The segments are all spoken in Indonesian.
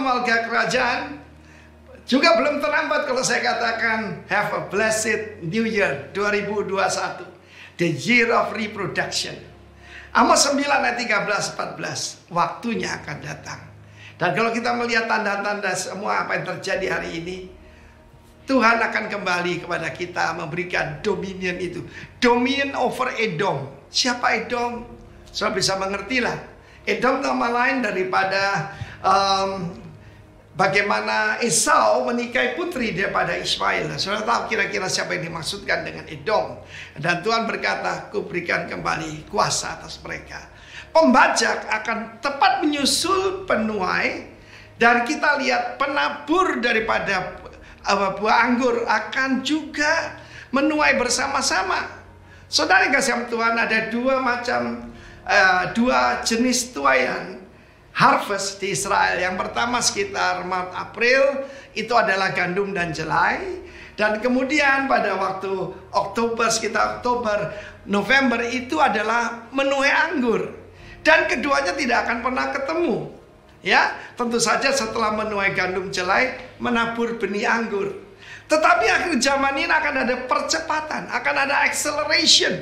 warga kerajaan. Juga belum terlambat kalau saya katakan have a blessed new year 2021. The year of reproduction. Amos 9 ayat 13-14. Waktunya akan datang. Dan kalau kita melihat tanda-tanda semua apa yang terjadi hari ini, Tuhan akan kembali kepada kita memberikan dominion itu. Dominion over Edom. Siapa Edom? Saudara bisa mengertilah. Edom nama lain daripada bagaimana Esau menikahi putri daripada Ismail. Saudara tahu kira-kira siapa yang dimaksudkan dengan Edom. Dan Tuhan berkata, ku berikan kembali kuasa atas mereka. Pembajak akan tepat menyusul penuai. Dan kita lihat penabur daripada buah anggur akan juga menuai bersama-sama. Saudara yang kasih Tuhan, ada dua jenis tuaian harvest di Israel. Yang pertama sekitar Maret April, itu adalah gandum dan jelai. Dan kemudian pada waktu Oktober, sekitar Oktober, November itu adalah menuai anggur. Dan keduanya tidak akan pernah ketemu. Ya, tentu saja setelah menuai gandum jelai, menabur benih anggur. Tetapi akhir zaman ini akan ada percepatan, akan ada acceleration.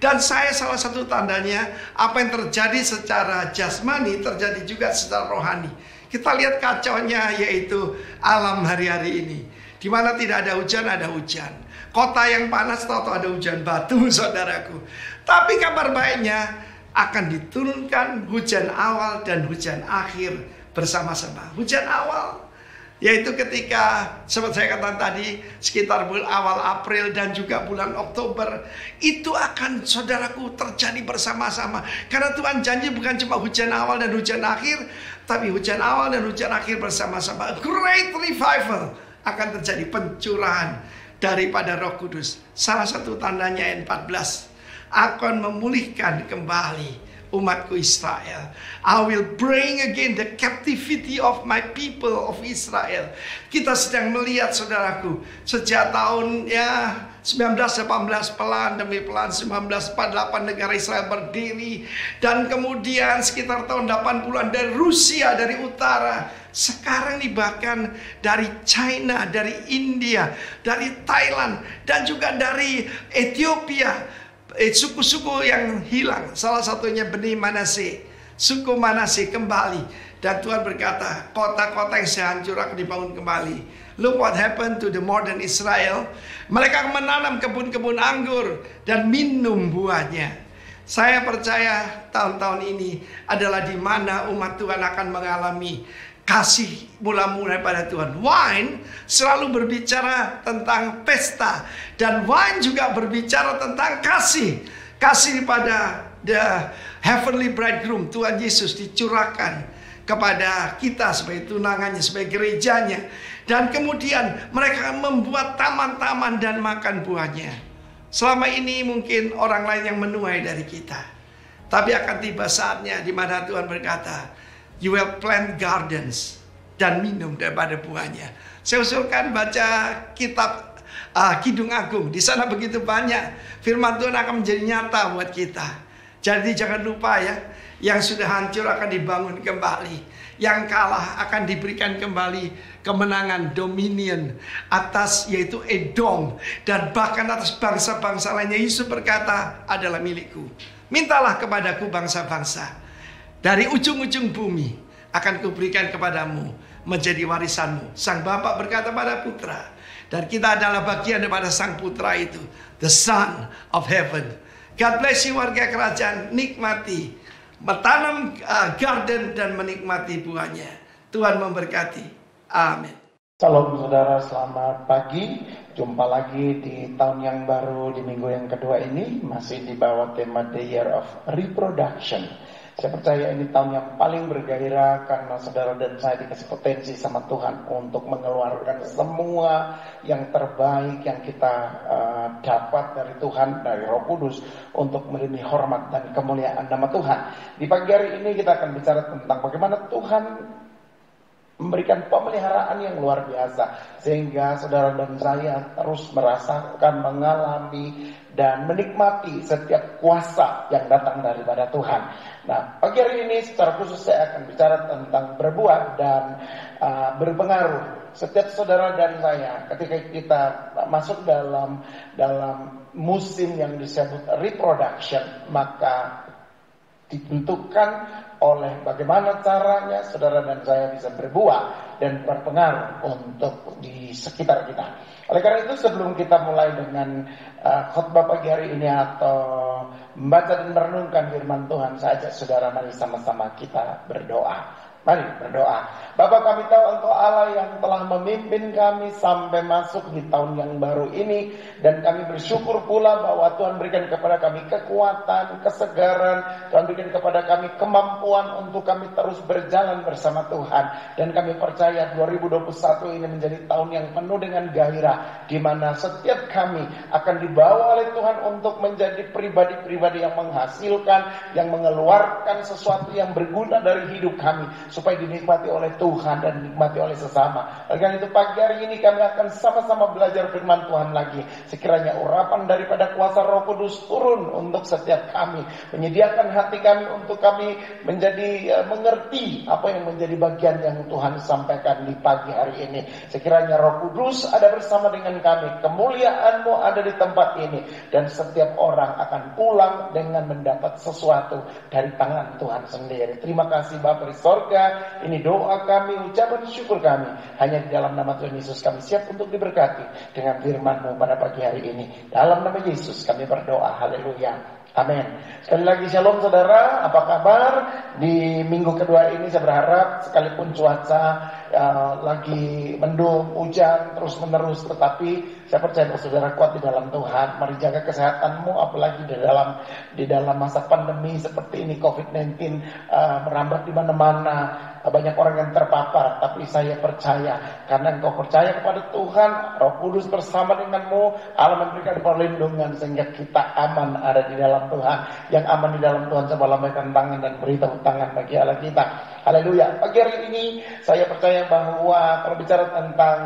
Dan saya salah satu tandanya, apa yang terjadi secara jasmani terjadi juga secara rohani. Kita lihat kacaunya yaitu alam hari-hari ini. Di mana tidak ada hujan, ada hujan. Kota yang panas, tahu-tahu ada hujan batu, saudaraku. Tapi kabar baiknya, akan diturunkan hujan awal dan hujan akhir bersama-sama. Hujan awal yaitu ketika seperti saya katakan tadi sekitar bulan awal April dan juga bulan Oktober, itu akan saudaraku terjadi bersama-sama. Karena Tuhan janji bukan cuma hujan awal dan hujan akhir, tapi hujan awal dan hujan akhir bersama-sama. Great revival akan terjadi, pencurahan daripada Roh Kudus. Salah satu tandanya ayat 14 akan memulihkan kembali umatku Israel. I will bring again the captivity of my people of Israel. Kita sedang melihat saudaraku, sejak tahun 1918 pelan demi pelan 1948 negara Israel berdiri. Dan kemudian sekitar tahun 80-an dari Rusia, dari utara. Sekarang ini bahkan dari China, dari India, dari Thailand, dan juga dari Ethiopia. Suku-suku yang hilang, salah satunya Bani Manase, suku Manase kembali. Dan Tuhan berkata, kota-kota yang sehancur akan dibangun kembali. Look what happened to the modern Israel. Mereka menanam kebun-kebun anggur dan minum buahnya. Saya percaya tahun-tahun ini adalah di mana umat Tuhan akan mengalami kasih mula-mula pada Tuhan. Wine selalu berbicara tentang pesta, dan wine juga berbicara tentang kasih. Kasih pada the heavenly bridegroom, Tuhan Yesus dicurahkan kepada kita sebagai tunangannya, sebagai gerejanya. Dan kemudian mereka membuat taman-taman dan makan buahnya. Selama ini mungkin orang lain yang menuai dari kita, tapi akan tiba saatnya di mana Tuhan berkata, you will plant gardens dan minum daripada buahnya. Saya usulkan baca kitab Kidung Agung. Di sana begitu banyak firman Tuhan akan menjadi nyata buat kita. Jadi jangan lupa ya, yang sudah hancur akan dibangun kembali. Yang kalah akan diberikan kembali kemenangan, dominion atas yaitu Edom, dan bahkan atas bangsa-bangsa lainnya. Yesus berkata, adalah milikku. Mintalah kepadaku bangsa-bangsa. Dari ujung-ujung bumi akan kuberikan kepadamu menjadi warisanmu. Sang Bapa berkata pada putra. Dan kita adalah bagian daripada sang putra itu. The Son of Heaven. God bless you warga kerajaan. Nikmati. Mentanam garden dan menikmati buahnya. Tuhan memberkati. Amin. Salam saudara, selamat pagi. Jumpa lagi di tahun yang baru, di minggu yang kedua ini. Masih di bawah tema The Year of Reproduction. Saya percaya ini tahun yang paling bergairah karena saudara dan saya dikasih potensi sama Tuhan untuk mengeluarkan semua yang terbaik yang kita dapat dari Tuhan, dari Roh Kudus, untuk melindungi hormat dan kemuliaan nama Tuhan. Di pagi hari ini kita akan bicara tentang bagaimana Tuhan memberikan pemeliharaan yang luar biasa, sehingga saudara dan saya terus merasakan, mengalami dan menikmati setiap kuasa yang datang daripada Tuhan. Nah, pagi hari ini secara khusus saya akan bicara tentang berbuat dan berpengaruh. Setiap saudara dan saya ketika kita masuk dalam musim yang disebut reproduction, maka ditentukan oleh bagaimana caranya saudara dan saya bisa berbuah dan berpengaruh untuk di sekitar kita. Oleh karena itu, sebelum kita mulai dengan khotbah pagi hari ini atau membaca dan merenungkan firman Tuhan, saya ajak saudara, mari sama-sama kita berdoa. Mari berdoa. Bapa, kami tahu Engkau Allah yang telah memimpin kami sampai masuk di tahun yang baru ini, dan kami bersyukur pula bahwa Tuhan berikan kepada kami kekuatan, kesegaran, Tuhan berikan kepada kami kemampuan untuk kami terus berjalan bersama Tuhan. Dan kami percaya 2021 ini menjadi tahun yang penuh dengan gairah, di mana setiap kami akan dibawa oleh Tuhan untuk menjadi pribadi-pribadi yang menghasilkan, yang mengeluarkan sesuatu yang berguna dari hidup kami, supaya dinikmati oleh Tuhan dan dinikmati oleh sesama. Oleh karena itu, pagi hari ini kami akan sama-sama belajar firman Tuhan lagi. Sekiranya urapan daripada kuasa Roh Kudus turun untuk setiap kami, menyediakan hati kami untuk kami menjadi mengerti apa yang menjadi bagian yang Tuhan sampaikan di pagi hari ini. Sekiranya Roh Kudus ada bersama dengan kami, kemuliaan-Mu ada di tempat ini, dan setiap orang akan pulang dengan mendapat sesuatu dari tangan Tuhan sendiri. Terima kasih Bapa di sorga. Ini doa kami, ucapan syukur kami. Hanya di dalam nama Tuhan Yesus kami siap untuk diberkati dengan firman-Mu pada pagi hari ini. Dalam nama Yesus kami berdoa. Haleluya. Amin. Sekali lagi shalom saudara, apa kabar? Di minggu kedua ini saya berharap sekalipun cuaca lagi mendung, hujan terus menerus, tetapi saya percaya bahwa saudara kuat di dalam Tuhan. Mari jaga kesehatanmu, apalagi di dalam masa pandemi seperti ini, COVID-19 merambat di mana-mana. Banyak orang yang terpapar, tapi saya percaya karena engkau percaya kepada Tuhan, Roh Kudus bersama denganmu, Allah memberikan perlindungan sehingga kita aman ada di dalam Tuhan. Yang aman di dalam Tuhan, coba lambaikan tangan dan beri tepuk tangan bagi Allah kita. Haleluya. Pagi hari ini saya percaya bahwa kalau bicara tentang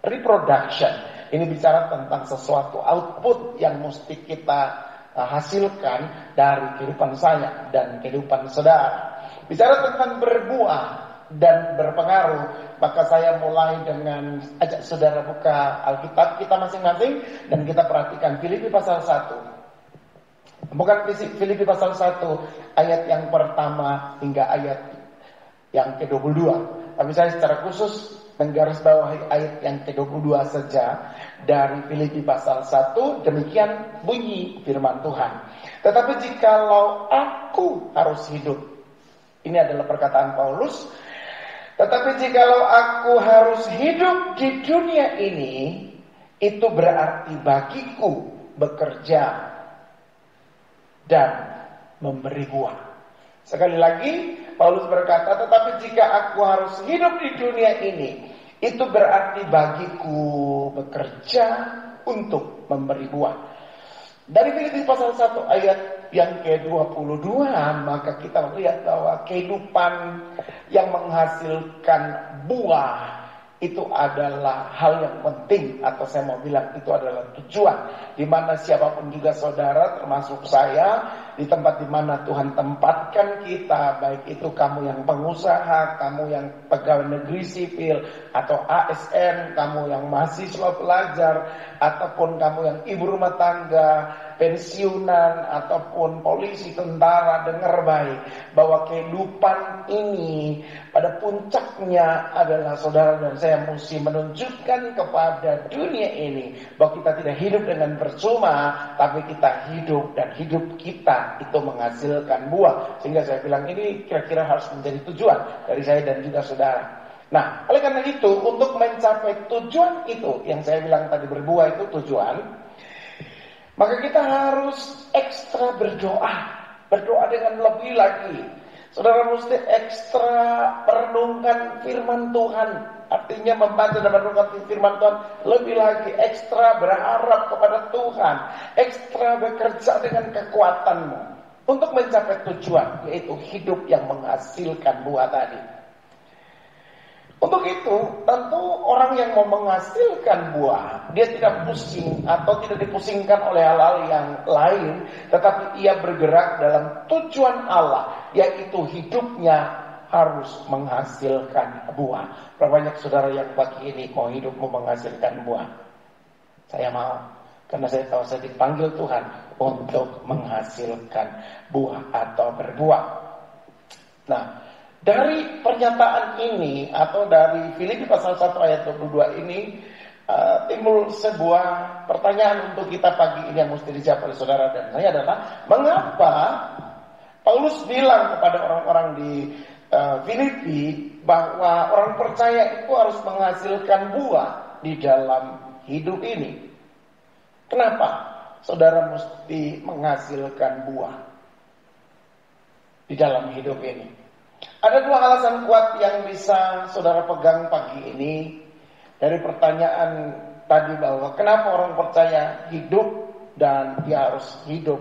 reproduction, ini bicara tentang sesuatu output yang mesti kita hasilkan dari kehidupan saya dan kehidupan saudara. Bicara tentang berbuah dan berpengaruh, maka saya mulai dengan ajak saudara buka Alkitab kita masing-masing dan kita perhatikan Filipi pasal 1. Bukan Filipi pasal 1 ayat yang pertama hingga ayat yang ke-22. Tapi saya secara khusus menggarisbawahi ayat yang ke-22 saja dari Filipi pasal 1. Demikian bunyi firman Tuhan. Tetapi jikalau aku harus hidup, ini adalah perkataan Paulus. Tetapi jikalau aku harus hidup di dunia ini, itu berarti bagiku bekerja dan memberi buah. Sekali lagi Paulus berkata, tetapi jika aku harus hidup di dunia ini, itu berarti bagiku bekerja untuk memberi buah. Dari Filipi pasal 1 ayat yang ke-22, maka kita melihat bahwa kehidupan yang menghasilkan buah itu adalah hal yang penting, atau saya mau bilang itu adalah tujuan. Di mana siapapun juga saudara, termasuk saya, di tempat di mana Tuhan tempatkan kita, baik itu kamu yang pengusaha, kamu yang pegawai negeri sipil, atau ASN, kamu yang mahasiswa pelajar, ataupun kamu yang ibu rumah tangga, pensiunan, ataupun polisi, tentara, dengar baik bahwa kehidupan ini pada puncaknya adalah saudara dan saya mesti menunjukkan kepada dunia ini bahwa kita tidak hidup dengan percuma, tapi kita hidup dan hidup kita itu menghasilkan buah. Sehingga saya bilang ini kira-kira harus menjadi tujuan dari saya dan juga saudara. Nah, oleh karena itu, untuk mencapai tujuan itu, yang saya bilang tadi berbuah itu tujuan, maka kita harus ekstra berdoa. Berdoa dengan lebih lagi. Saudara mesti ekstra merenungkan firman Tuhan. Artinya membaca dan merenungkan firman Tuhan lebih lagi. Ekstra berharap kepada Tuhan. Ekstra bekerja dengan kekuatanmu untuk mencapai tujuan, yaitu hidup yang menghasilkan buah tadi. Untuk itu, tentu orang yang mau menghasilkan buah, dia tidak pusing atau tidak dipusingkan oleh hal-hal yang lain, tetapi ia bergerak dalam tujuan Allah, yaitu hidupnya harus menghasilkan buah. Berapa banyak saudara yang pagi ini mau hidup mau menghasilkan buah? Saya mau, karena saya tahu saya dipanggil Tuhan untuk menghasilkan buah atau berbuah. Nah, dari pernyataan ini atau dari Filipi pasal 1 ayat 22 ini timbul sebuah pertanyaan untuk kita pagi ini yang mesti dijawab oleh saudara dan saya adalah, mengapa Paulus bilang kepada orang-orang di Filipi bahwa orang percaya itu harus menghasilkan buah di dalam hidup ini? Kenapa saudara mesti menghasilkan buah di dalam hidup ini? Ada dua alasan kuat yang bisa saudara pegang pagi ini dari pertanyaan tadi, bahwa kenapa orang percaya hidup dan dia harus hidup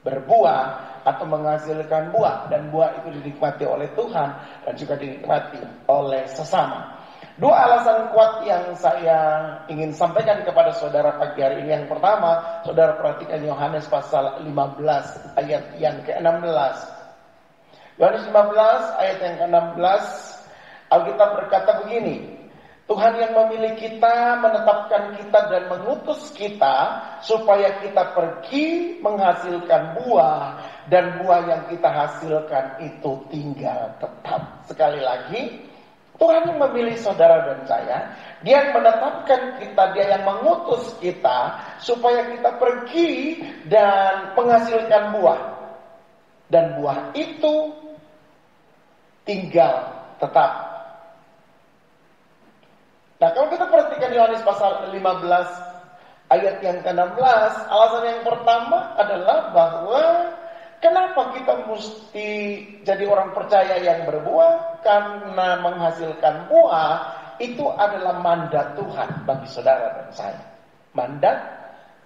berbuah atau menghasilkan buah, dan buah itu dinikmati oleh Tuhan dan juga dinikmati oleh sesama. Dua alasan kuat yang saya ingin sampaikan kepada saudara pagi hari ini. Yang pertama, saudara perhatikan Yohanes pasal 15 ayat yang ke-16. Yohanes 15 ayat yang ke-16, Alkitab berkata begini, Tuhan yang memilih kita, menetapkan kita dan mengutus kita supaya kita pergi menghasilkan buah, dan buah yang kita hasilkan itu tinggal tetap. Sekali lagi, Tuhan yang memilih saudara dan saya, Dia yang menetapkan kita, Dia yang mengutus kita supaya kita pergi dan menghasilkan buah, dan buah itu tinggal tetap. Nah, kalau kita perhatikan Yohanes pasal 15 ayat yang ke-16, alasan yang pertama adalah bahwa kenapa kita mesti jadi orang percaya yang berbuah? Karena menghasilkan buah itu adalah mandat Tuhan bagi saudara dan saya. Mandat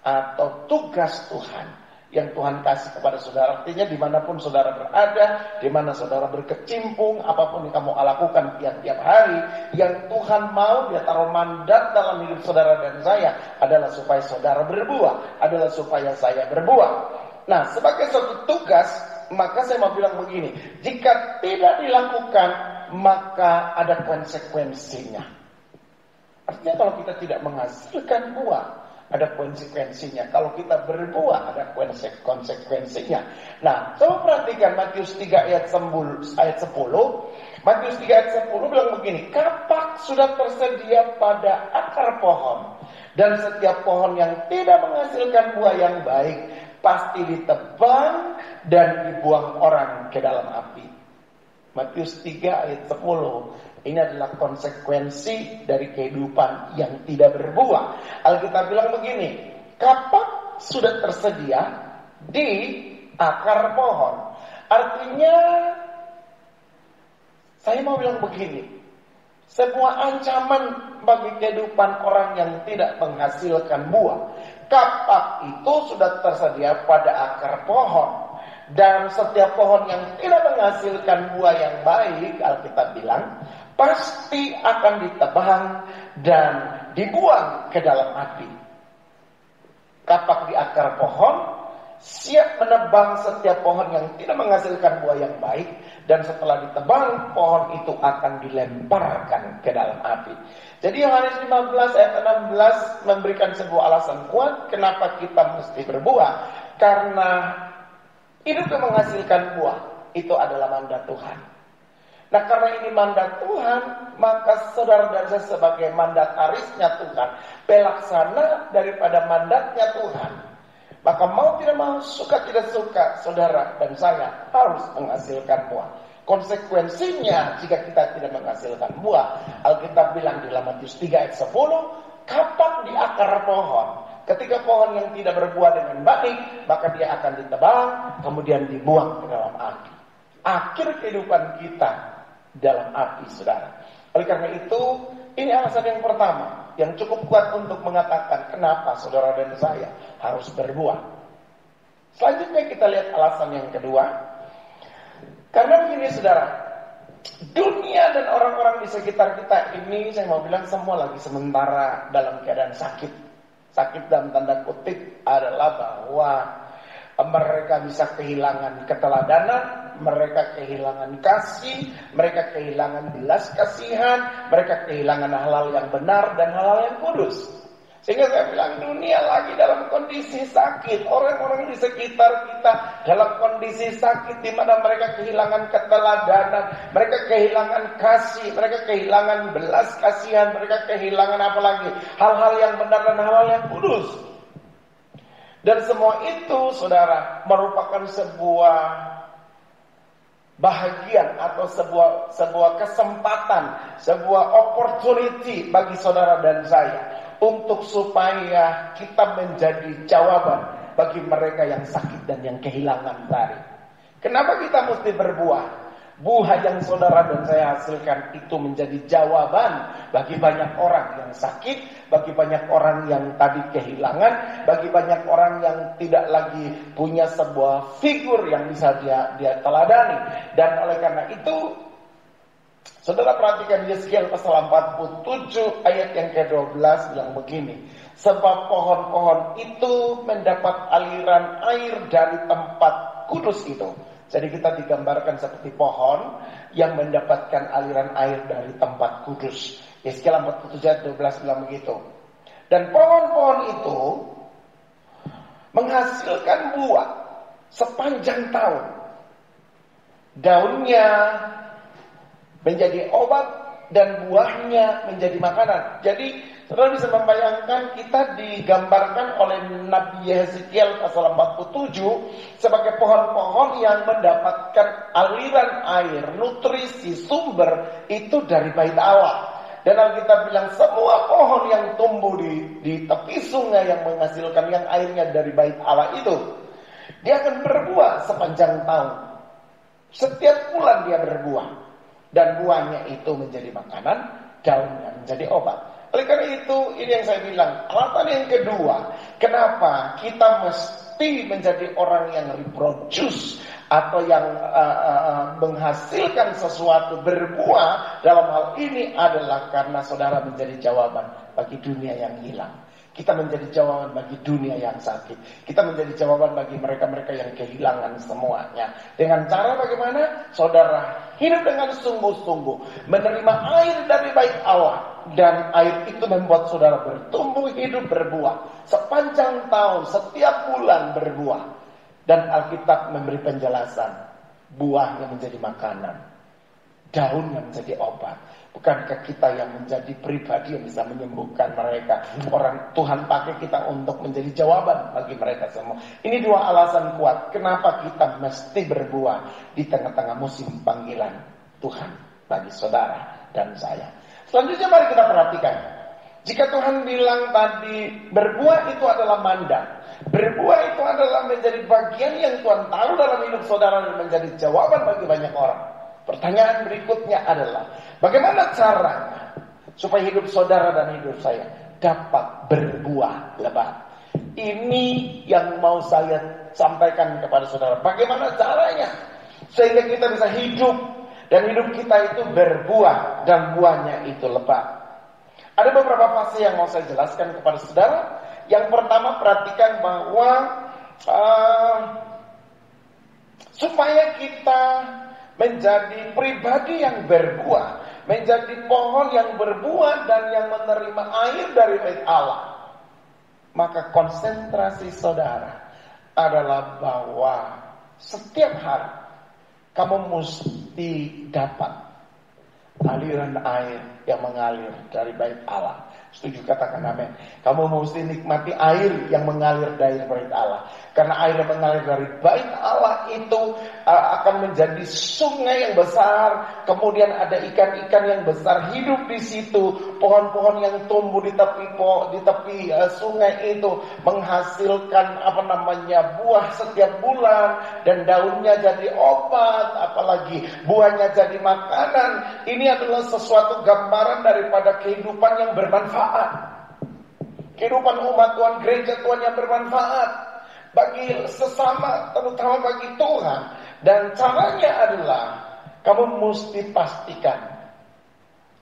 atau tugas Tuhan yang Tuhan kasih kepada saudara. Artinya dimanapun saudara berada, dimana saudara berkecimpung, apapun yang kamu lakukan tiap-tiap hari, yang Tuhan mau Dia taruh mandat dalam hidup saudara dan saya adalah supaya saudara berbuah, adalah supaya saya berbuah. Nah, sebagai suatu tugas, maka saya mau bilang begini, jika tidak dilakukan, maka ada konsekuensinya. Artinya kalau kita tidak menghasilkan buah, ada konsekuensinya. Kalau kita berbuah, ada konsekuensinya. Nah, coba perhatikan Matius 3 ayat 10. Matius 3 ayat 10 bilang begini, kapak sudah tersedia pada akar pohon, dan setiap pohon yang tidak menghasilkan buah yang baik pasti ditebang dan dibuang orang ke dalam api. Matius 3 ayat 10. Ini adalah konsekuensi dari kehidupan yang tidak berbuah. Alkitab bilang begini, kapak sudah tersedia di akar pohon. Artinya, saya mau bilang begini, sebuah ancaman bagi kehidupan orang yang tidak menghasilkan buah. Kapak itu sudah tersedia pada akar pohon, dan setiap pohon yang tidak menghasilkan buah yang baik, Alkitab bilang, pasti akan ditebang dan dibuang ke dalam api. Kapak di akar pohon siap menebang setiap pohon yang tidak menghasilkan buah yang baik, dan setelah ditebang, pohon itu akan dilemparkan ke dalam api. Jadi Yohanes 15 ayat 16 memberikan sebuah alasan kuat kenapa kita mesti berbuah. Karena hidup yang menghasilkan buah itu adalah mandat Tuhan. Nah, karena ini mandat Tuhan, maka saudara dan saya sebagai mandatarisnya Tuhan, pelaksana daripada mandatnya Tuhan, maka mau tidak mau, suka tidak suka, saudara dan saya harus menghasilkan buah. Konsekuensinya jika kita tidak menghasilkan buah, Alkitab bilang di dalam Matius 3 ayat 10, kapak di akar pohon. Ketika pohon yang tidak berbuah dengan baik, maka dia akan ditebang, kemudian dibuang ke dalam api. Akhir kehidupan kita dalam api, saudara. Oleh karena itu, ini alasan yang pertama yang cukup kuat untuk mengatakan kenapa saudara dan saya harus berbuah. Selanjutnya kita lihat alasan yang kedua. Karena begini, saudara, dunia dan orang-orang di sekitar kita ini, saya mau bilang semua lagi sementara dalam keadaan sakit. Sakit dalam tanda kutip adalah bahwa mereka bisa kehilangan keteladanan, mereka kehilangan kasih, mereka kehilangan belas kasihan, mereka kehilangan hal-hal yang benar dan hal-hal yang kudus. Sehingga saya bilang dunia lagi dalam kondisi sakit. Orang-orang di sekitar kita dalam kondisi sakit, di mana mereka kehilangan keteladanan, mereka kehilangan kasih, mereka kehilangan belas kasihan, mereka kehilangan apa lagi? Hal-hal yang benar dan hal-hal yang kudus. Dan semua itu, saudara, merupakan sebuah bahagian atau sebuah kesempatan, sebuah opportunity bagi saudara dan saya untuk supaya kita menjadi jawaban bagi mereka yang sakit dan yang kehilangan tadi. Kenapa kita mesti berbuah? Buah yang saudara dan saya hasilkan itu menjadi jawaban bagi banyak orang yang sakit, bagi banyak orang yang tadi kehilangan, bagi banyak orang yang tidak lagi punya sebuah figur yang bisa dia teladani. Dan oleh karena itu, saudara perhatikan Yeskiel pasal 47 ayat yang ke-12 bilang begini. Sebab pohon-pohon itu mendapat aliran air dari tempat kudus itu. Jadi kita digambarkan seperti pohon yang mendapatkan aliran air dari tempat kudus. Yeskiel 47 ayat 12 bilang begitu. Dan pohon-pohon itu menghasilkan buah sepanjang tahun. Daunnya menjadi obat dan buahnya menjadi makanan. Jadi saudara bisa membayangkan kita digambarkan oleh Nabi Yeskiel pasal 47 sebagai pohon-pohon yang mendapatkan aliran air, nutrisi, sumber itu dari bait Allah. Dan Alkitab bilang semua pohon yang tumbuh di tepi sungai yang menghasilkan yang airnya dari bait Allah itu, dia akan berbuah sepanjang tahun. Setiap bulan dia berbuah. Dan buahnya itu menjadi makanan, daunnya menjadi obat. Oleh karena itu, ini yang saya bilang, alasan yang kedua, kenapa kita mesti menjadi orang yang reproduce atau yang menghasilkan sesuatu berbuah dalam hal ini adalah karena saudara menjadi jawaban bagi dunia yang hilang. Kita menjadi jawaban bagi dunia yang sakit. Kita menjadi jawaban bagi mereka-mereka yang kehilangan semuanya. Dengan cara bagaimana? Saudara hidup dengan sungguh-sungguh, menerima air dari bait Allah. Dan air itu membuat saudara bertumbuh hidup berbuah. Sepanjang tahun, setiap bulan berbuah. Dan Alkitab memberi penjelasan. Buahnya menjadi makanan. Daunnya menjadi obat. Bukankah kita yang menjadi pribadi yang bisa menyembuhkan mereka? Orang Tuhan pakai kita untuk menjadi jawaban bagi mereka semua. Ini dua alasan kuat kenapa kita mesti berbuah di tengah-tengah musim panggilan Tuhan bagi saudara dan saya. Selanjutnya mari kita perhatikan. Jika Tuhan bilang tadi berbuah itu adalah mandat, berbuah itu adalah menjadi bagian yang Tuhan taruh dalam hidup saudara dan menjadi jawaban bagi banyak orang. Pertanyaan berikutnya adalah, bagaimana caranya supaya hidup saudara dan hidup saya dapat berbuah lebat? Ini yang mau saya sampaikan kepada saudara. Bagaimana caranya sehingga kita bisa hidup dan hidup kita itu berbuah dan buahnya itu lebat? Ada beberapa fase yang mau saya jelaskan kepada saudara. Yang pertama, perhatikan bahwa supaya kita menjadi pribadi yang berbuah, menjadi pohon yang berbuah dan yang menerima air dari bait Allah, maka konsentrasi saudara adalah bahwa setiap hari kamu mesti dapat aliran air yang mengalir dari bait Allah. Setuju, katakan amin. Kamu mesti nikmati air yang mengalir dari bait Allah. Karena air yang mengalir dari bait Allah itu akan menjadi sungai yang besar. Kemudian ada ikan-ikan yang besar hidup di situ. Pohon-pohon yang tumbuh di tepi sungai itu menghasilkan buah setiap bulan. Dan daunnya jadi obat. Apalagi buahnya jadi makanan. Ini adalah sesuatu gambaran daripada kehidupan yang bermanfaat. Kehidupan umat Tuhan, gereja Tuhan yang bermanfaat bagi sesama, terutama bagi Tuhan. Dan caranya adalah kamu mesti pastikan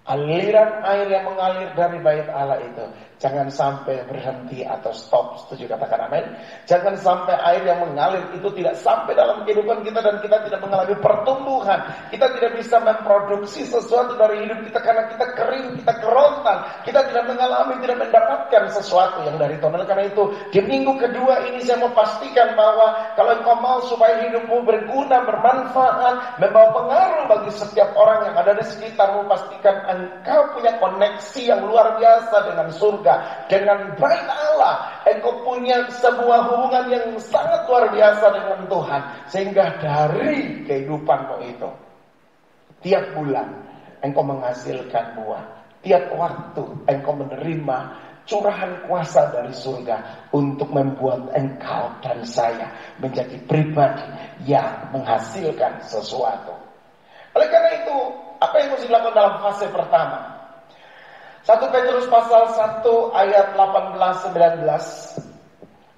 aliran air yang mengalir dari bait Allah itu jangan sampai berhenti atau stop. Setuju, katakan amin. Jangan sampai air yang mengalir itu tidak sampai dalam kehidupan kita dan kita tidak mengalami pertumbuhan. Kita tidak bisa memproduksi sesuatu dari hidup kita karena kita kering, kita kerontan. Kita tidak mengalami, tidak mendapatkan sesuatu yang dari Tuhan. Karena itu di minggu kedua ini saya mau pastikan bahwa kalau engkau mau supaya hidupmu berguna, bermanfaat, membawa pengaruh bagi setiap orang yang ada di sekitarmu, pastikan engkau punya koneksi yang luar biasa dengan surga, dengan bait Allah. Engkau punya sebuah hubungan yang sangat luar biasa dengan Tuhan, sehingga dari kehidupanmu itu tiap bulan engkau menghasilkan buah. Tiap waktu engkau menerima curahan kuasa dari surga untuk membuat engkau dan saya menjadi pribadi yang menghasilkan sesuatu. Oleh karena itu, apa yang mesti dilakukan dalam fase pertama? 1 Petrus pasal 1 ayat 18-19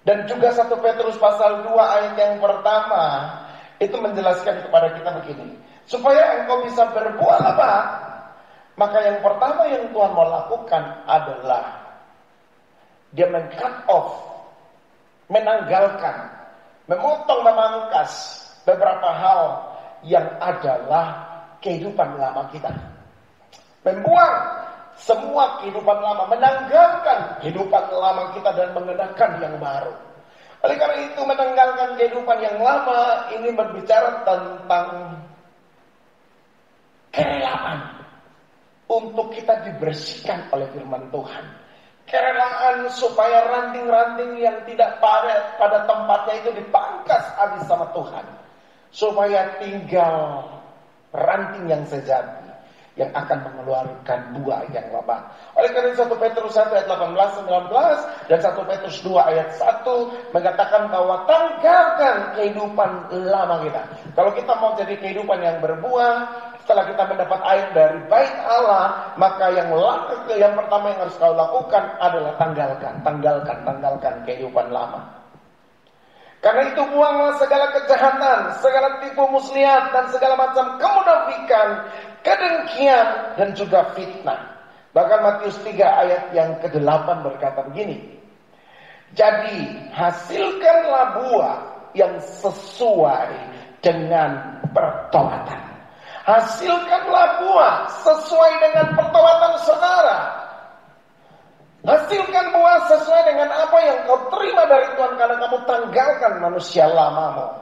dan juga 1 Petrus pasal 2 ayat yang pertama itu menjelaskan kepada kita begini. Supaya engkau bisa berbuah lebat, maka yang pertama yang Tuhan mau lakukan adalah dia men-cut off, menanggalkan, memotong, memangkas beberapa hal yang adalah kehidupan lama kita. Membuang semua kehidupan lama, menanggalkan kehidupan lama kita dan mengenakan yang baru. Oleh karena itu, menanggalkan kehidupan yang lama ini berbicara tentang kerelaan untuk kita dibersihkan oleh firman Tuhan. Kerelaan supaya ranting-ranting yang tidak pada tempatnya itu dipangkas habis sama Tuhan, supaya tinggal ranting yang sejati yang akan mengeluarkan buah yang lebat. Oleh karena 1 Petrus 1 ayat 18-19 dan 1 Petrus 2 ayat 1 mengatakan bahwa tanggalkan kehidupan lama kita. Kalau kita mau jadi kehidupan yang berbuah, setelah kita mendapat air dari bait Allah, maka yang pertama yang harus kau lakukan adalah tanggalkan kehidupan lama. Karena itu buanglah segala kejahatan, segala tipu muslihat dan segala macam kemunafikan, kedengkian dan juga fitnah. Bahkan Matius 3 ayat yang ke-8 berkata begini. Jadi hasilkanlah buah yang sesuai dengan pertobatan. Hasilkanlah buah sesuai dengan pertobatan saudara. Hasilkan buah sesuai dengan apa yang kau terima dari Tuhan karena kamu tanggalkan manusia lamamu.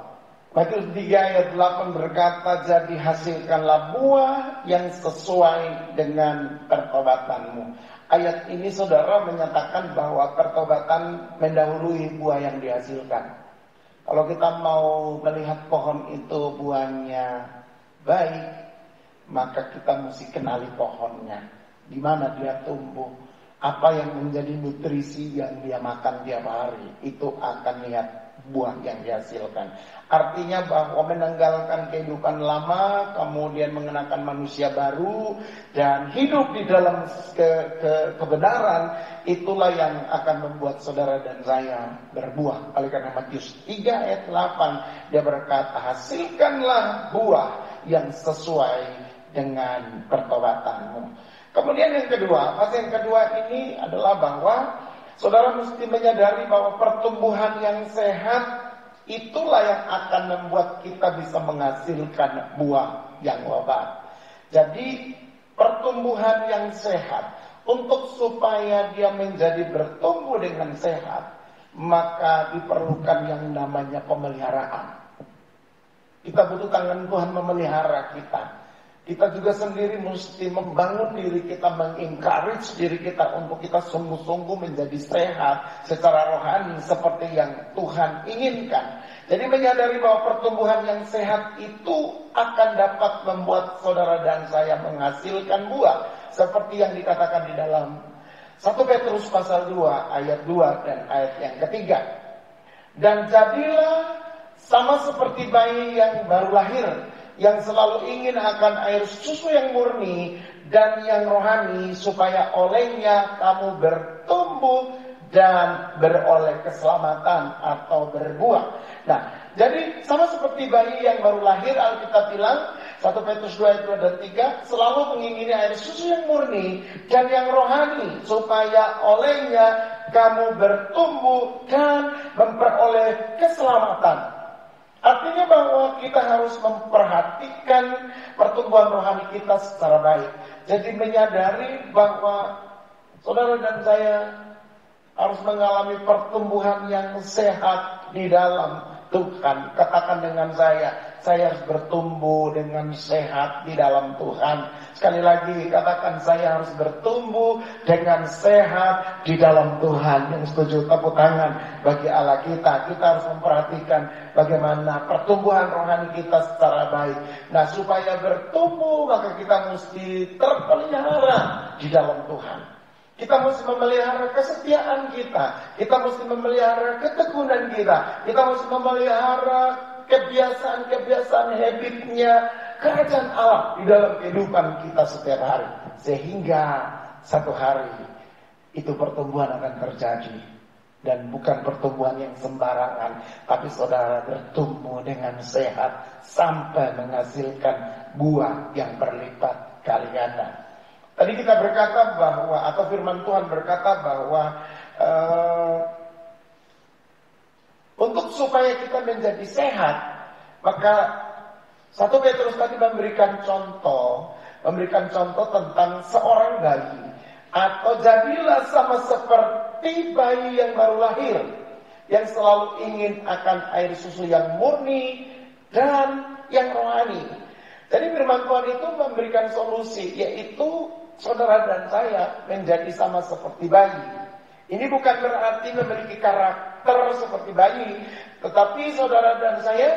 Matius 3 ayat 8 berkata, jadi hasilkanlah buah yang sesuai dengan pertobatanmu. Ayat ini saudara menyatakan bahwa pertobatan mendahului buah yang dihasilkan. Kalau kita mau melihat pohon itu buahnya baik, maka kita mesti kenali pohonnya. Di mana dia tumbuh, apa yang menjadi nutrisi yang dia makan tiap hari, itu akan lihat buah yang dihasilkan. Artinya bahwa menanggalkan kehidupan lama, kemudian mengenakan manusia baru dan hidup di dalam kebenaran, itulah yang akan membuat saudara dan saya berbuah. Oleh karena Matius 3 ayat 8 dia berkata, hasilkanlah buah yang sesuai dengan pertobatanmu. Kemudian yang kedua, fase yang kedua ini adalah bahwa saudara mesti menyadari bahwa pertumbuhan yang sehat itulah yang akan membuat kita bisa menghasilkan buah yang lebat. Jadi pertumbuhan yang sehat, untuk supaya dia menjadi bertumbuh dengan sehat, maka diperlukan yang namanya pemeliharaan. Kita butuh tangan Tuhan memelihara kita. Kita juga sendiri mesti membangun diri kita, mengencourage diri kita untuk kita sungguh-sungguh menjadi sehat secara rohani seperti yang Tuhan inginkan. Jadi menyadari bahwa pertumbuhan yang sehat itu akan dapat membuat saudara dan saya menghasilkan buah. Seperti yang dikatakan di dalam 1 Petrus pasal 2 ayat 2 dan ayat yang ketiga. Dan jadilah sama seperti bayi yang baru lahir, yang selalu ingin akan air susu yang murni dan yang rohani, supaya olehnya kamu bertumbuh dan beroleh keselamatan atau berbuah. Nah, Jadi sama seperti bayi yang baru lahir, Alkitab bilang 1 Petrus 2 ayat 2 dan 3, selalu mengingini air susu yang murni dan yang rohani, supaya olehnya kamu bertumbuh dan memperoleh keselamatan. Artinya bahwa kita harus memperhatikan pertumbuhan rohani kita secara baik. Jadi menyadari bahwa saudara dan saya harus mengalami pertumbuhan yang sehat di dalam Tuhan. Katakan dengan saya harus bertumbuh dengan sehat di dalam Tuhan. Sekali lagi katakan, saya harus bertumbuh dengan sehat di dalam Tuhan. Yang setuju tepuk tangan bagi Allah kita. Kita harus memperhatikan bagaimana pertumbuhan rohani kita secara baik. Nah, supaya bertumbuh maka kita mesti terpelihara di dalam Tuhan. Kita mesti memelihara kesetiaan kita. Kita mesti memelihara ketekunan kita. Kita mesti memelihara kebiasaan-kebiasaan habitnya kerajaan Allah di dalam kehidupan kita setiap hari. Sehingga satu hari itu pertumbuhan akan terjadi. Dan bukan pertumbuhan yang sembarangan, tapi saudara bertumbuh dengan sehat sampai menghasilkan buah yang berlipat kali ganda. Tadi kita berkata bahwa, atau firman Tuhan berkata bahwa untuk supaya kita menjadi sehat, maka 1 Petrus tadi memberikan contoh tentang seorang bayi. Atau jadilah sama seperti bayi yang baru lahir, yang selalu ingin akan air susu yang murni dan yang rohani. Jadi firman Tuhan itu memberikan solusi, yaitu saudara dan saya menjadi sama seperti bayi. Ini bukan berarti memiliki karakter seperti bayi, tetapi saudara dan saya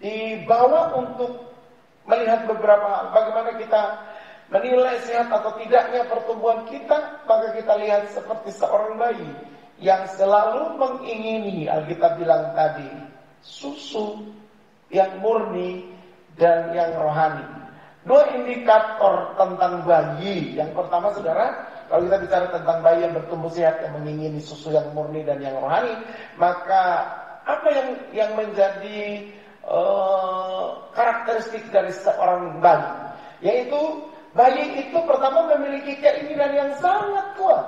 dibawa untuk melihat beberapa hal. Bagaimana kita menilai sehat atau tidaknya pertumbuhan kita, maka kita lihat seperti seorang bayi yang selalu mengingini, Alkitab bilang tadi, susu yang murni dan yang rohani. Dua indikator tentang bayi. Yang pertama saudara, kalau kita bicara tentang bayi yang bertumbuh sehat, yang mengingini susu yang murni dan yang rohani, maka apa yang menjadi karakteristik dari seorang bayi? Yaitu bayi itu pertama memiliki keinginan yang sangat kuat.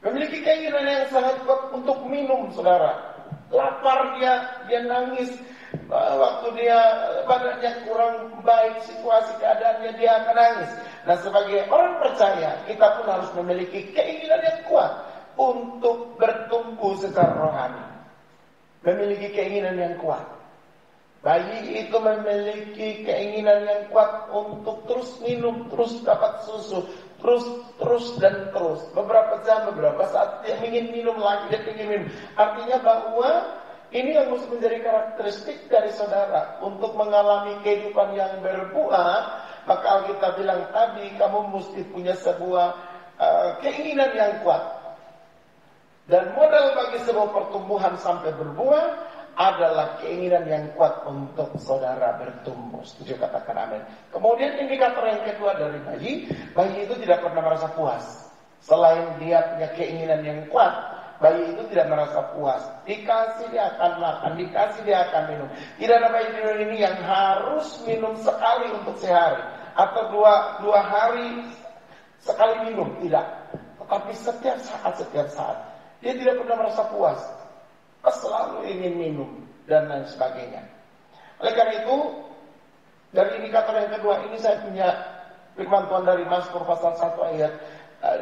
Memiliki keinginan yang sangat kuat untuk minum, saudara. Lapar dia nangis. Waktu dia badannya kurang baik, situasi keadaannya, dia akan nangis. Nah, sebagai orang percaya, kita pun harus memiliki keinginan yang kuat untuk bertumbuh secara rohani. Memiliki keinginan yang kuat. Bayi itu memiliki keinginan yang kuat untuk terus minum, terus dapat susu, terus dan terus. Beberapa jam, beberapa saat dia ingin minum lagi, dia ingin minum. Artinya bahwa ini yang mesti menjadi karakteristik dari saudara. Untuk mengalami kehidupan yang berbuah, maka Alkitab bilang tadi, kamu mesti punya sebuah keinginan yang kuat. Dan modal bagi sebuah pertumbuhan sampai berbuah adalah keinginan yang kuat untuk saudara bertumbuh. Setuju, katakan amin. Kemudian indikator yang kedua dari bayi itu tidak pernah merasa puas. Selain dia punya keinginan yang kuat, bayi itu tidak merasa puas. Dikasih dia akan makan, dikasih dia akan minum. Tidak ada bayi di dunia ini yang harus minum sekali untuk sehari, atau dua hari sekali minum, tidak. Tetapi setiap saat dia tidak pernah merasa puas, selalu ingin minum dan lain sebagainya. Oleh karena itu, dari indikator yang kedua ini saya punya firman Tuhan dari Mazmur pasal 1 ayat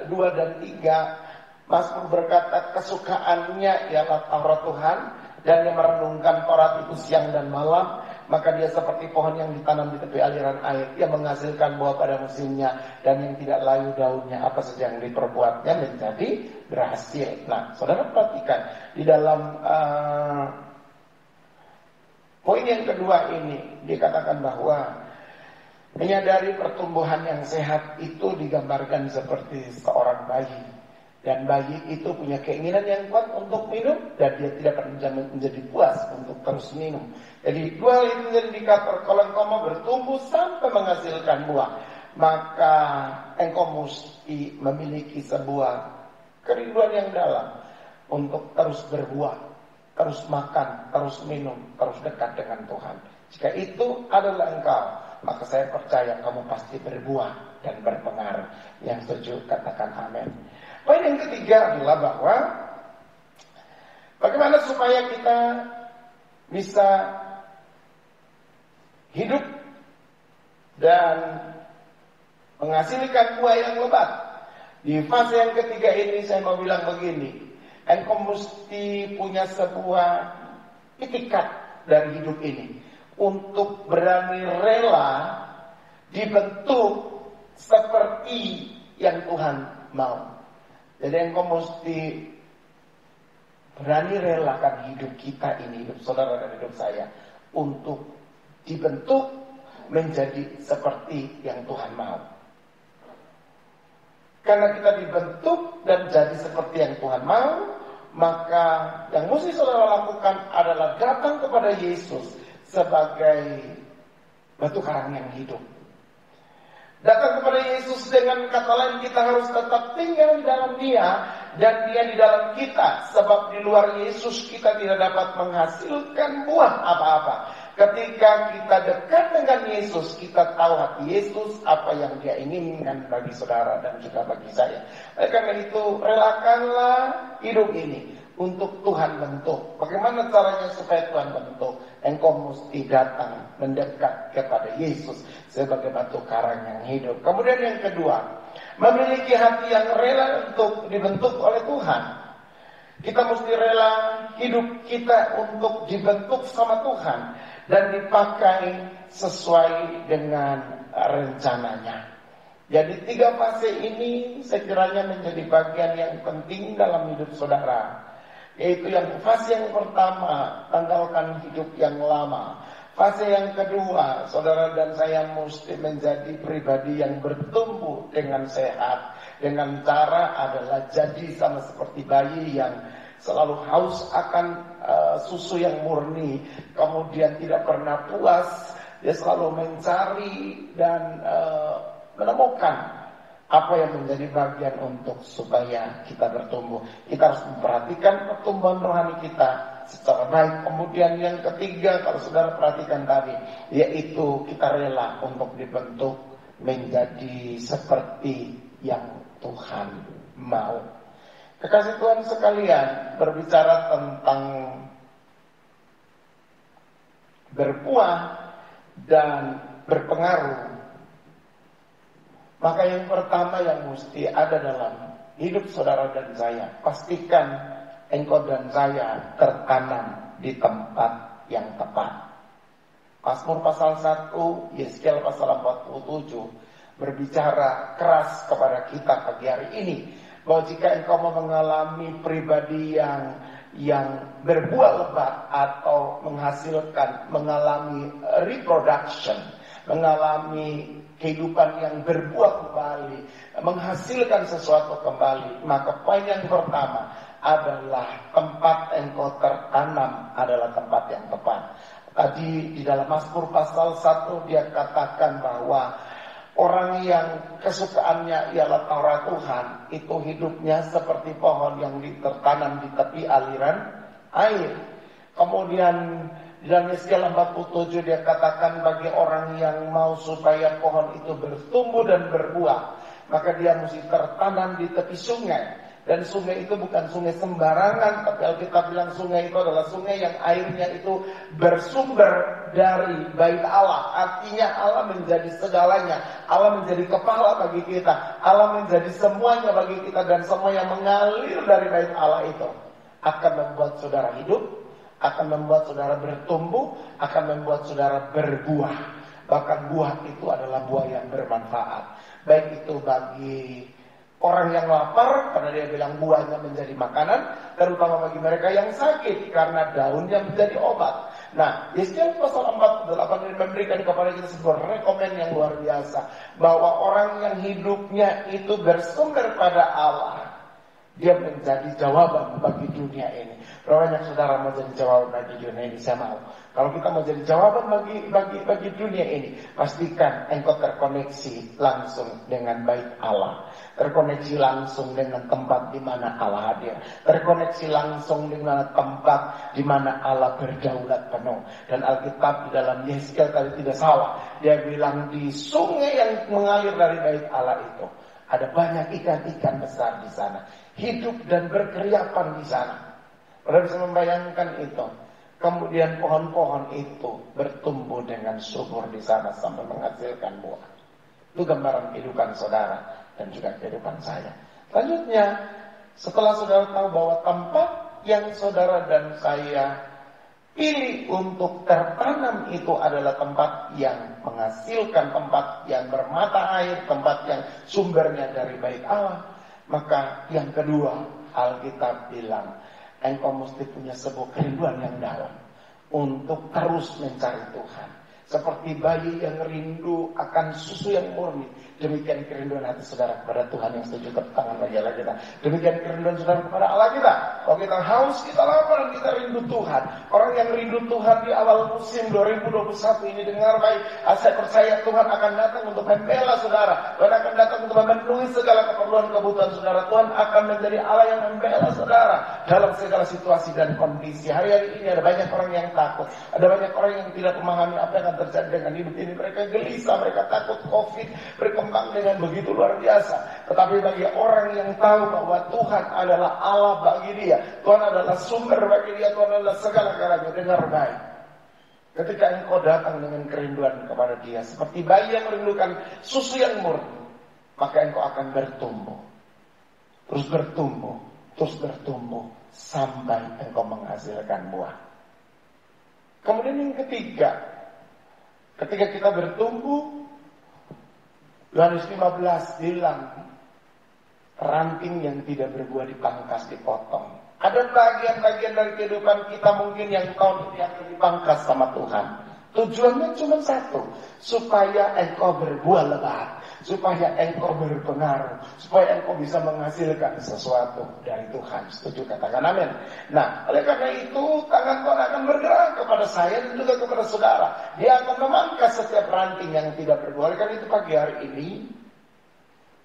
2 dan 3. Mazmur berkata, kesukaannya ialah Taurat Tuhan, dan yang merenungkan Taurat itu siang dan malam, maka dia seperti pohon yang ditanam di tepi aliran air, yang menghasilkan buah pada musimnya, dan yang tidak layu daunnya, apa saja yang diperbuatnya menjadi berhasil. Nah, saudara perhatikan di dalam poin yang kedua ini dikatakan bahwa menyadari pertumbuhan yang sehat itu digambarkan seperti seorang bayi. Dan bayi itu punya keinginan yang kuat untuk minum, dan dia tidak pernah menjadi puas untuk terus minum. Jadi dua hal itu menjadi indikator kalau engkau mau bertumbuh sampai menghasilkan buah, maka engkau mesti memiliki sebuah kerinduan yang dalam untuk terus berbuah, terus makan, terus minum, terus dekat dengan Tuhan. Jika itu adalah engkau, maka saya percaya kamu pasti berbuah dan berpengaruh. Yang setuju katakan amin. Poin yang ketiga adalah bahwa bagaimana supaya kita bisa hidup dan menghasilkan buah yang lebat. Di fase yang ketiga ini saya mau bilang begini, engkau mesti punya sebuah itikat dari hidup ini untuk berani rela dibentuk seperti yang Tuhan mau. Jadi engkau mesti berani relakan hidup kita ini, hidup saudara dan hidup saya, untuk dibentuk menjadi seperti yang Tuhan mau. Karena kita dibentuk dan jadi seperti yang Tuhan mau, maka yang mesti saudara lakukan adalah datang kepada Yesus sebagai batu karang yang hidup. Datang kepada Yesus dengan kata lain, kita harus tetap tinggal di dalam Dia dan Dia di dalam kita. Sebab di luar Yesus kita tidak dapat menghasilkan buah apa-apa. Ketika kita dekat dengan Yesus, kita tahu hati Yesus, apa yang Dia inginkan bagi saudara dan juga bagi saya. Oleh karena itu, relakanlah hidup ini untuk Tuhan bentuk. Bagaimana caranya supaya Tuhan bentuk? Engkau mesti datang mendekat kepada Yesus sebagai batu karang yang hidup. Kemudian yang kedua, memiliki hati yang rela untuk dibentuk oleh Tuhan. Kita mesti rela hidup kita untuk dibentuk sama Tuhan dan dipakai sesuai dengan rencananya. Jadi 3 fase ini sekiranya menjadi bagian yang penting dalam hidup saudara. Yaitu yang fase yang pertama, tanggalkan hidup yang lama. Fase yang kedua, saudara dan saya mesti menjadi pribadi yang bertumbuh dengan sehat. Dengan cara adalah jadi sama seperti bayi yang selalu haus akan susu yang murni. Kemudian tidak pernah puas, dia selalu mencari dan menemukan apa yang menjadi bagian untuk supaya kita bertumbuh. Kita harus memperhatikan pertumbuhan rohani kita secara baik. Kemudian yang ketiga, kalau saudara perhatikan tadi, yaitu kita rela untuk dibentuk menjadi seperti yang Tuhan mau. Kekasih Tuhan sekalian, berbicara tentang berbuah dan berpengaruh, maka yang pertama yang mesti ada dalam hidup saudara dan saya, pastikan engkau dan saya tertanam di tempat yang tepat. Mazmur pasal 1, Yeskiel pasal 47 berbicara keras kepada kita pagi hari ini, bahwa jika engkau mau mengalami pribadi yang berbuah lebat atau mengalami reproduction, mengalami kehidupan yang berbuah kembali, menghasilkan sesuatu kembali, maka poin yang pertama adalah tempat engkau tertanam adalah tempat yang tepat. Tadi di dalam Mazmur pasal 1 dia katakan bahwa orang yang kesukaannya ialah Taurat Tuhan, itu hidupnya seperti pohon yang tertanam di tepi aliran air. Kemudian di dalam Yeskiel 47 dia katakan bagi orang yang mau supaya pohon itu bertumbuh dan berbuah, maka dia mesti tertanam di tepi sungai. Dan sungai itu bukan sungai sembarangan, tapi Alkitab bilang sungai itu adalah sungai yang airnya itu bersumber dari Bait Allah. Artinya Allah menjadi segalanya, Allah menjadi kepala bagi kita, Allah menjadi semuanya bagi kita, dan semua yang mengalir dari Bait Allah itu akan membuat saudara hidup, akan membuat saudara bertumbuh, akan membuat saudara berbuah. Bahkan buah itu adalah buah yang bermanfaat, baik itu bagi orang yang lapar, karena dia bilang buahnya menjadi makanan, terutama bagi mereka yang sakit, karena daunnya menjadi obat. Nah, Yeskiel pasal 48 ini memberikan kepada kita sebuah rekomen yang luar biasa, bahwa orang yang hidupnya itu bersumber pada Allah, dia menjadi jawaban bagi dunia ini. Banyak saudara mau jadi jawaban bagi dunia ini, saya mau. Kalau kita mau jadi jawaban bagi dunia ini, pastikan engkau terkoneksi langsung dengan baik Allah. Terkoneksi langsung dengan tempat di mana Allah hadir. Terkoneksi langsung dengan tempat di mana Allah berdaulat penuh. Dan Alkitab di dalam Yeskiel tadi tidak salah. Dia bilang di sungai yang mengalir dari baik Allah itu ada banyak ikan-ikan besar di sana, hidup dan berkeriapan di sana. Anda bisa membayangkan itu. Kemudian pohon-pohon itu bertumbuh dengan subur di sana sampai menghasilkan buah. Itu gambaran kehidupan saudara dan juga kehidupan saya. Selanjutnya, setelah saudara tahu bahwa tempat yang saudara dan saya pilih untuk tertanam itu adalah tempat yang menghasilkan, tempat yang bermata air, tempat yang sumbernya dari baik Allah, maka yang kedua, Alkitab bilang, engkau mesti punya sebuah kerinduan yang dalam untuk terus mencari Tuhan. Seperti bayi yang rindu akan susu yang murni, demikian kerinduan hati saudara kepada Tuhan. Yang setuju tepuk tangan bagi Allah kita. Demikian kerinduan saudara kepada Allah kita. Kalau kita haus, kita lapar, kita rindu Tuhan. Orang yang rindu Tuhan di awal musim 2021 ini, dengar baik, saya percaya Tuhan akan datang untuk membela saudara. Tuhan akan datang untuk memenuhi segala keperluan kebutuhan saudara. Tuhan akan menjadi Allah yang membela saudara dalam segala situasi dan kondisi. Hari-hari ini ada banyak orang yang takut, ada banyak orang yang tidak memahami apa yang terjadi dengan hidup ini. Mereka gelisah, mereka takut COVID berkembang dengan begitu luar biasa. Tetapi bagi orang yang tahu bahwa Tuhan adalah Allah bagi dia, Tuhan adalah sumber bagi dia, Tuhan adalah segala-galanya, dengar baik. Ketika engkau datang dengan kerinduan kepada dia, seperti bayi yang merindukan susu yang murni, maka engkau akan bertumbuh. Terus bertumbuh, terus bertumbuh, sampai engkau menghasilkan buah. Kemudian yang ketiga, ketika kita bertumbuh, Yohanes 15 bilang, ranting yang tidak berbuah dipangkas, dipotong. Ada bagian-bagian dari kehidupan kita mungkin yang tahun ini akan dipangkas sama Tuhan. Tujuannya cuma satu, supaya engkau berbuah lebat, supaya engkau berpengaruh, supaya engkau bisa menghasilkan sesuatu dari Tuhan. Setuju? Katakan amin. Nah, oleh karena itu tangan Tuhan akan bergerak kepada saya dan juga kepada saudara. Dia akan memangkas setiap ranting yang tidak berbuah. Oleh karena itu pagi hari ini,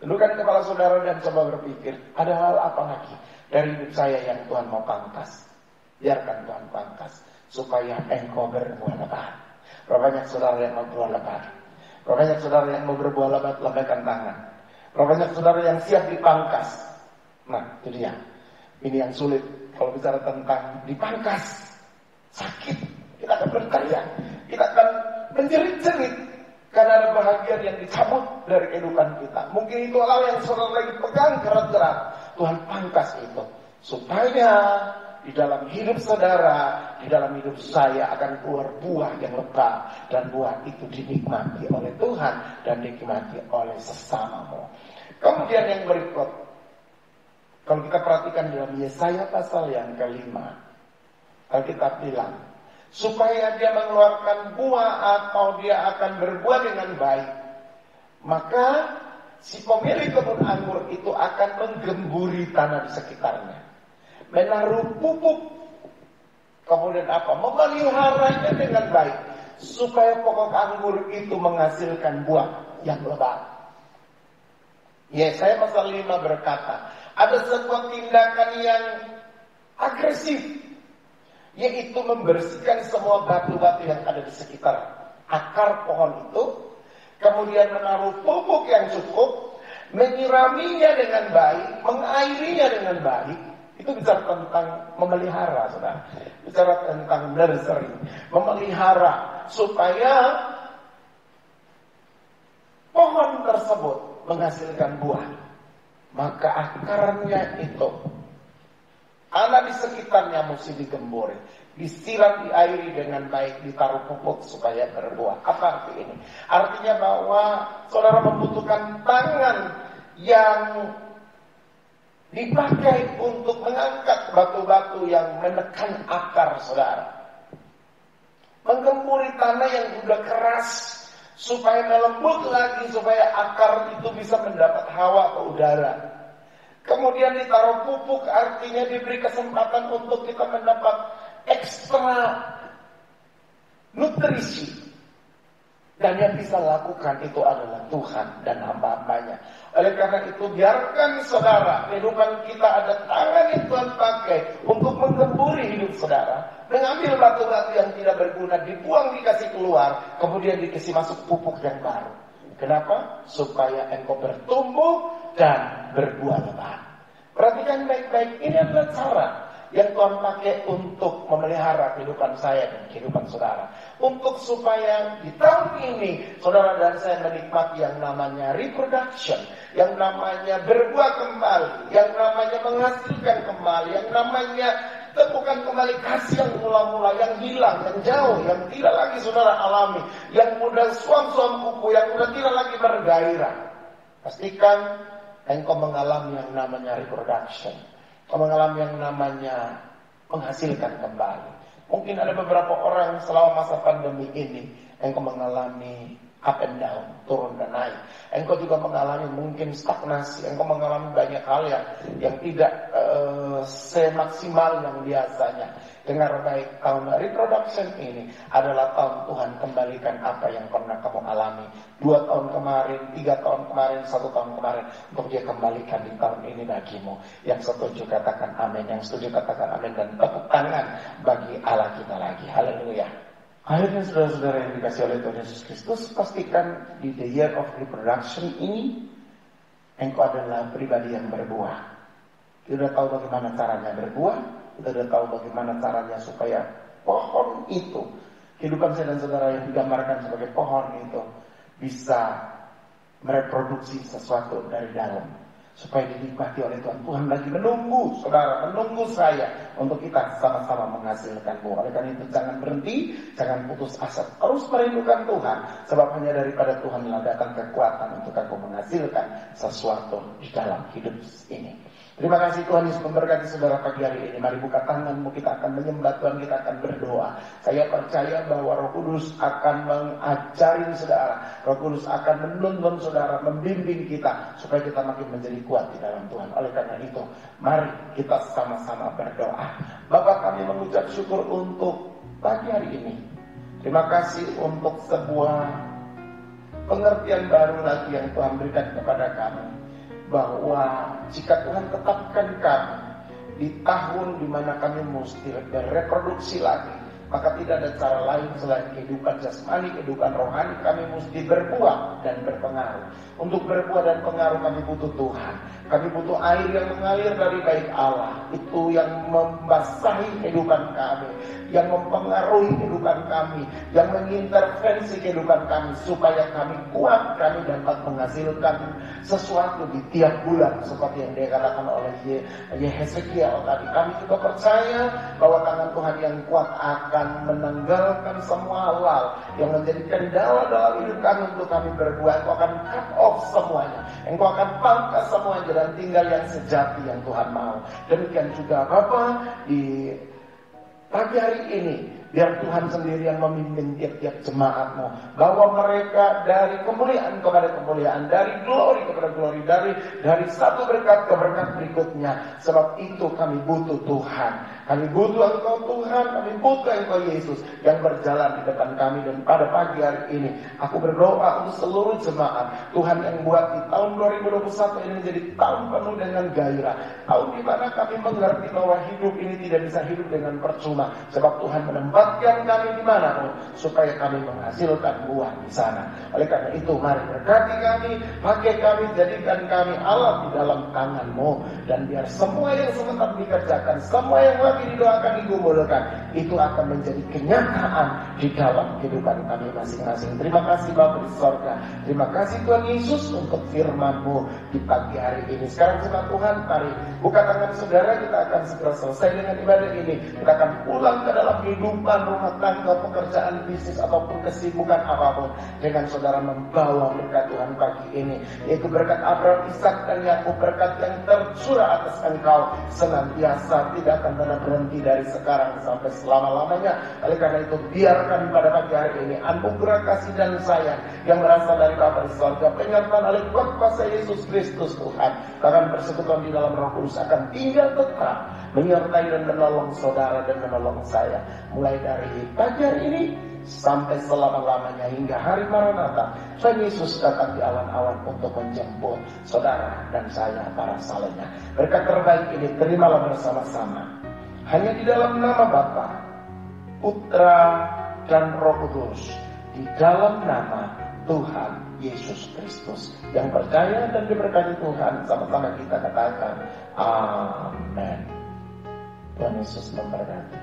tundukkan kepala saudara dan coba berpikir, ada hal apa lagi dari hidup saya yang Tuhan mau pangkas? Biarkan Tuhan pangkas, supaya engkau berbuah lebat. Berapa banyak saudara yang mau berbuah lebat? Berapa banyak saudara yang mau berbuah lebat? Lambaikan tangan. Berapa banyak saudara yang siap dipangkas? Nah, itu dia. Ini yang sulit. Kalau bicara tentang dipangkas, sakit. Kita akan berteriak. Kita akan menjerit-jerit. Karena ada bahagian yang dicabut dari kehidupan kita. Mungkin itu hal yang saudara lagi pegang erat-erat. Tuhan pangkas itu. Supaya di dalam hidup saudara, di dalam hidup saya akan keluar buah yang lebat. Dan buah itu dinikmati oleh Tuhan dan dinikmati oleh sesamamu. Kemudian yang berikut, kalau kita perhatikan dalam Yesaya pasal yang kelima, Alkitab bilang, supaya dia mengeluarkan buah atau dia akan berbuah dengan baik, maka si pemilik kebun anggur itu akan menggemburi tanah di sekitarnya, menaruh pupuk, kemudian apa? Memeliharanya dengan baik, supaya pokok anggur itu menghasilkan buah yang lebat. Yesaya pasal 5 berkata, ada sebuah tindakan yang agresif, yaitu membersihkan semua batu-batu yang ada di sekitar akar pohon itu, kemudian menaruh pupuk yang cukup, menyiraminya dengan baik, mengairinya dengan baik. Itu bicara tentang memelihara, saudara. Bicara tentang nursery, memelihara supaya pohon tersebut menghasilkan buah. Maka akarnya itu, anak di sekitarnya mesti digemburi, disiram, diairi dengan baik, ditaruh pupuk supaya berbuah. Apa arti ini? Artinya bahwa saudara membutuhkan tangan yang dipakai untuk mengangkat batu-batu yang menekan akar saudara. Menggemburi tanah yang sudah keras supaya melembut lagi, supaya akar itu bisa mendapat hawa ke udara. Kemudian ditaruh pupuk, artinya diberi kesempatan untuk kita mendapat ekstra nutrisi. Dan yang bisa lakukan itu adalah Tuhan dan hamba-hambanya. Oleh karena itu, biarkan saudara, kehidupan kita ada tangan yang Tuhan pakai untuk menggemburi hidup saudara. Mengambil batu-batu yang tidak berguna, dibuang, dikasih keluar, kemudian dikasih masuk pupuk yang baru. Kenapa? Supaya engkau bertumbuh dan berbuah lebat. Perhatikan baik-baik, ini adalah cara yang Tuhan pakai untuk memelihara kehidupan saya dan kehidupan saudara. Untuk supaya di tahun ini saudara dan saya menikmati yang namanya reproduction, yang namanya berbuah kembali, yang namanya menghasilkan kembali, yang namanya temukan kembali kasih yang mula-mula, yang hilang, yang jauh, yang tidak lagi saudara alami, yang mudah suam-suam kuku, yang mudah tidak lagi bergairah. Pastikan engkau mengalami yang namanya reproduction. Kau mengalami yang namanya menghasilkan kembali. Mungkin ada beberapa orang selama masa pandemi ini engkau mengalami up and down, turun dan naik. Engkau juga mengalami mungkin stagnasi. Engkau mengalami banyak hal yang tidak semaksimal yang biasanya. Dengar baik, tahun reproduction ini adalah tahun Tuhan kembalikan apa yang pernah kamu alami 2 tahun kemarin, 3 tahun kemarin, 1 tahun kemarin, untuk Dia kembalikan di tahun ini bagimu. Yang setuju katakan amin, yang setuju katakan amin, dan tepuk tangan bagi Allah kita lagi. Haleluya. Akhirnya saudara-saudara yang dikasih oleh Tuhan Yesus Kristus, pastikan di the year of reproduction ini engkau adalah pribadi yang berbuah. Kita sudah tahu bagaimana caranya berbuah, kita sudah tahu bagaimana caranya supaya pohon itu, kehidupan saya dan saudara yang digambarkan sebagai pohon itu, bisa mereproduksi sesuatu dari dalam, supaya dinikmati oleh Tuhan. Tuhan lagi menunggu saudara, menunggu saya, untuk kita sama-sama menghasilkan buah. Oleh karena itu jangan berhenti, jangan putus asa, terus merindukan Tuhan, sebab hanya daripada Tuhan datang kekuatan untuk aku menghasilkan sesuatu di dalam hidup ini. Terima kasih Tuhan Yesus memberkati saudara pagi hari ini. Mari buka tanganmu, kita akan menyembah Tuhan, kita akan berdoa. Saya percaya bahwa Roh Kudus akan mengajari saudara, Roh Kudus akan menuntun saudara, membimbing kita supaya kita makin menjadi kuat di dalam Tuhan. Oleh karena itu, mari kita sama-sama berdoa. Bapa, kami mengucap syukur untuk pagi hari ini. Terima kasih untuk sebuah pengertian baru lagi yang Tuhan berikan kepada kami, bahwa jika Tuhan tetapkan kami di tahun di mana kami mesti bereproduksi lagi, maka tidak ada cara lain selain kehidupan jasmani, kehidupan rohani. Kami mesti berbuah dan berpengaruh. Untuk berbuah dan pengaruh kami butuh Tuhan. Kami butuh air yang mengalir dari bait Allah. Itu yang membasahi kehidupan kami, yang mempengaruhi kehidupan kami, yang mengintervensi kehidupan kami, supaya kami kuat, kami dapat menghasilkan sesuatu di tiap bulan, seperti yang dikatakan oleh Hezekiel tadi. Kami juga percaya bahwa tangan Tuhan yang kuat akan menanggalkan semua hal yang menjadi kendala dalam hidup kami untuk kami berbuat. Engkau akan cut off semuanya, Engkau akan pangkas semuanya, dan tinggal yang sejati yang Tuhan mau. Demikian juga Bapa, di pagi hari ini biar Tuhan sendiri yang memimpin tiap-tiap jemaat-Mu, bahwa mereka dari kemuliaan kepada kemuliaan, dari glory kepada glory, dari satu berkat ke berkat berikutnya. Sebab itu kami butuh Tuhan, kami butuh Engkau Tuhan, kami butuh Engkau Yesus yang berjalan di depan kami. Dan pada pagi hari ini aku berdoa untuk seluruh jemaat Tuhan yang buat di tahun 2021 ini menjadi tahun penuh dengan gairah, tahun di mana kami mengerti bahwa hidup ini tidak bisa hidup dengan percuma, sebab Tuhan menempatkan kami di mana pun supaya kami menghasilkan buah di sana. Oleh karena itu mari berkati kami, pakai kami, jadikan kami Allah di dalam tangan-Mu, dan biar semua yang sebentar dikerjakan, semua yang lagi didoakan, digumulkan, itu akan menjadi kenyataan di dalam kehidupan kami masing-masing. Terima kasih Bapa di sorga, terima kasih Tuhan Yesus untuk firman-Mu di pagi hari ini. Sekarang jemaat Tuhan, mari buka tangan saudara, kita akan segera selesai dengan ibadah ini. Kita akan pulang ke dalam kehidupan beban rumah tangga, pekerjaan bisnis, ataupun kesibukan apapun, dengan saudara membawa berkat Tuhan pagi ini, yaitu berkat Abraham, Ishak, dan Yakub, berkat yang tercurah atas engkau senantiasa, tidak akan pernah berhenti dari sekarang sampai selama-lamanya. Oleh karena itu, biarkan pada pagi hari ini anugerah kasih dan sayang yang berasal dari Bapa di sorga, penyertaan oleh kuasa Yesus Kristus Tuhan, bahkan persekutuan di dalam Roh Kudus akan tinggal tetap menyertai dan menolong saudara dan menolong saya, mulai dari pagi hari ini sampai selama-lamanya hingga hari Maranatha. Tuhan Yesus datang di awan-awan untuk menjemput saudara dan saya, para salehnya. Berkat terbaik ini terimalah bersama-sama, hanya di dalam nama Bapa, Putra, dan Roh Kudus, di dalam nama Tuhan Yesus Kristus. Yang percaya dan diberkati Tuhan, sama-sama kita katakan amin. Tuhan Yesus memberkati.